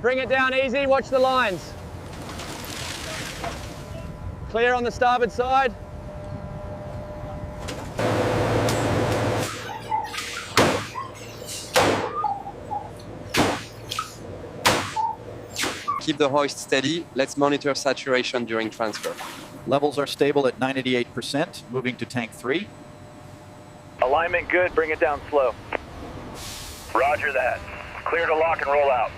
Bring it down easy, watch the lines. Clear on the starboard side. Keep the hoist steady. Let's monitor saturation during transfer. Levels are stable at 98%, moving to tank 3. Alignment good, bring it down slow. Roger that. Clear to lock and roll out.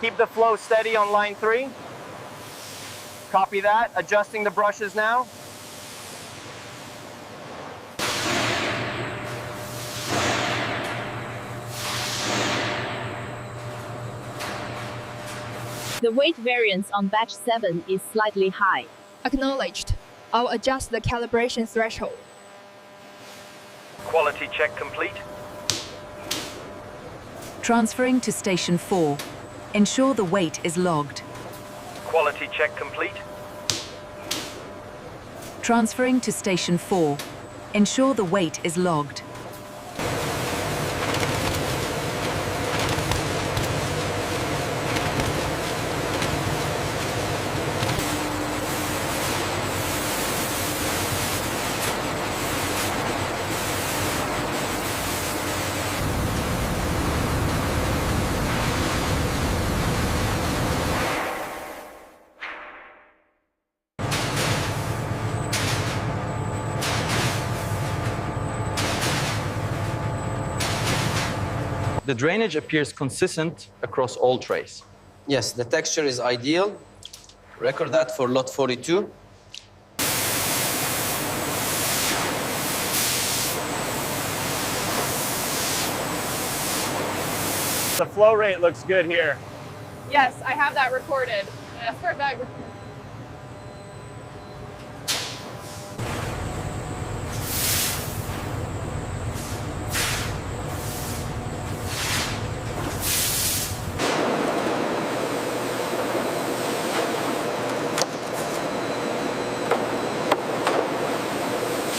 Keep the flow steady on line 3. Copy that, adjusting the brushes now. The weight variance on batch 7 is slightly high. Acknowledged. I'll adjust the calibration threshold. Quality check complete. Transferring to Station 4. Ensure the weight is logged. Quality check complete. Transferring to Station 4. Ensure the weight is logged. The drainage appears consistent across all trays. Yes, the texture is ideal. Record that for lot 42. The flow rate looks good here. Yes, I have that recorded. That's perfect.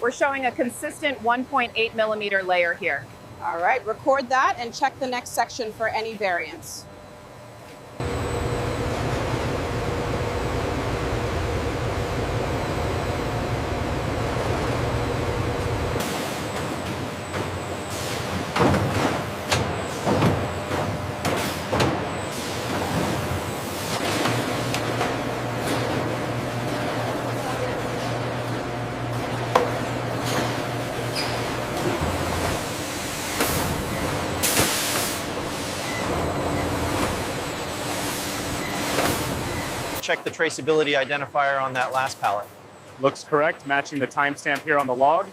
We're showing a consistent 1.8 millimeter layer here. All right, record that and check the next section for any variance. Check the traceability identifier on that last pallet. Looks correct, matching the timestamp here on the log.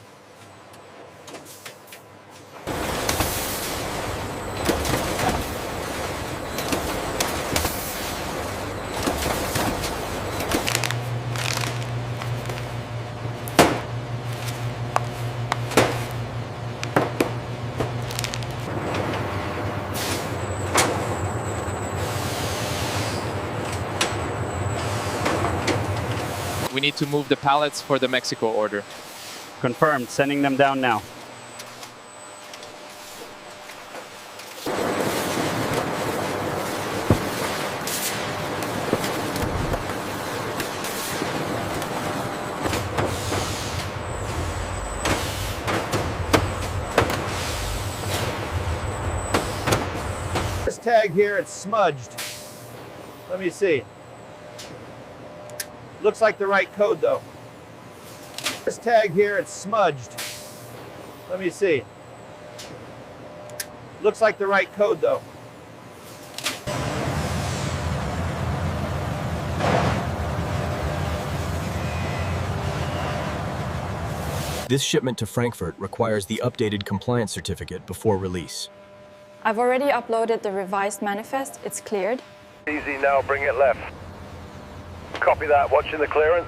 We need to move the pallets for the Mexico order. Confirmed, sending them down now. This tag here, it's smudged. Let me see. Looks like the right code though. This tag here, it's smudged. Let me see. Looks like the right code though. This shipment to Frankfurt requires the updated compliance certificate before release. I've already uploaded the revised manifest. It's cleared. Easy now, bring it left. Copy that, watching the clearance.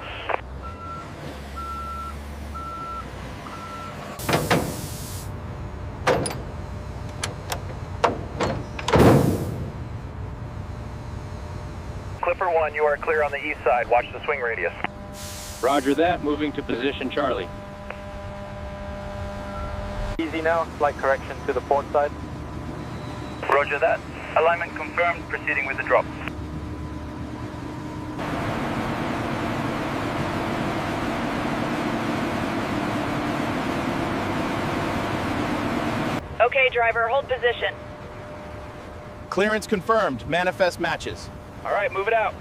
Clipper 1, you are clear on the east side. Watch the swing radius. Roger that. Moving to position Charlie. Easy now, slight correction to the port side. Roger that. Alignment confirmed, proceeding with the drop. Okay, driver, hold position. Clearance confirmed. Manifest matches. All right, move it out.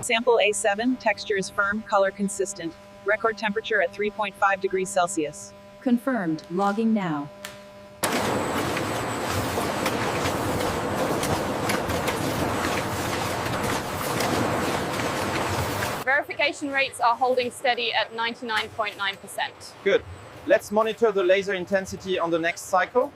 Sample A7, texture is firm, color consistent. Record temperature at 3.5 degrees Celsius. Confirmed. Logging now. Verification rates are holding steady at 99.9%. Good. Let's monitor the laser intensity on the next cycle.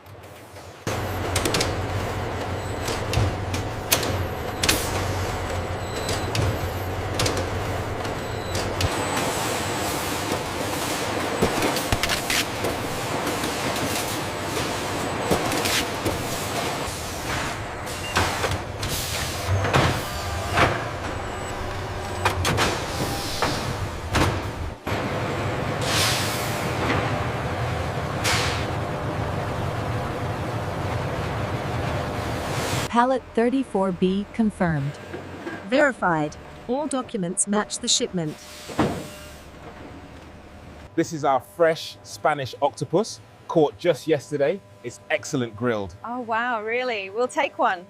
Pallet 34B confirmed. Verified. All documents match the shipment. This is our fresh Spanish octopus, caught just yesterday. It's excellent grilled. Oh wow, really? We'll take one.